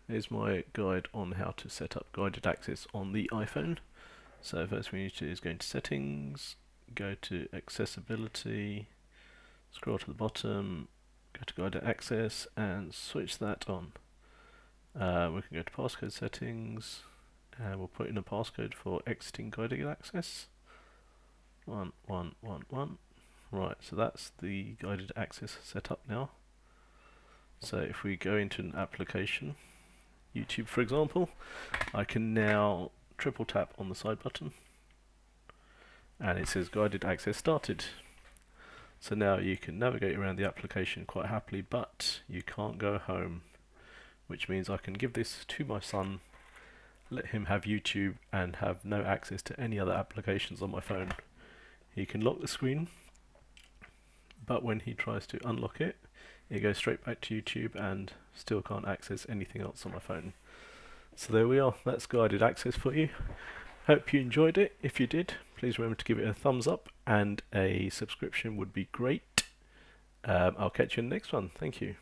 Here's my guide on how to set up guided access on the iPhone. So first we need to do is go into settings, go to accessibility, scroll to the bottom, go to guided access and switch that on. We can go to passcode settings and we'll put in a passcode for exiting guided access. 1111. Right, so that's the guided access set up now. So if we go into an application, YouTube for example, I can now triple tap on the side button and it says guided access started. So now you can navigate around the application quite happily, but you can't go home, which means I can give this to my son, let him have YouTube and have no access to any other applications on my phone. He can lock the screen, but when he tries to unlock it, it goes straight back to YouTube and still can't access anything else on my phone. So there we are, that's guided access for you. Hope you enjoyed it. If you did, please remember to give it a thumbs up and a subscription would be great. I'll catch you in the next one. Thank you.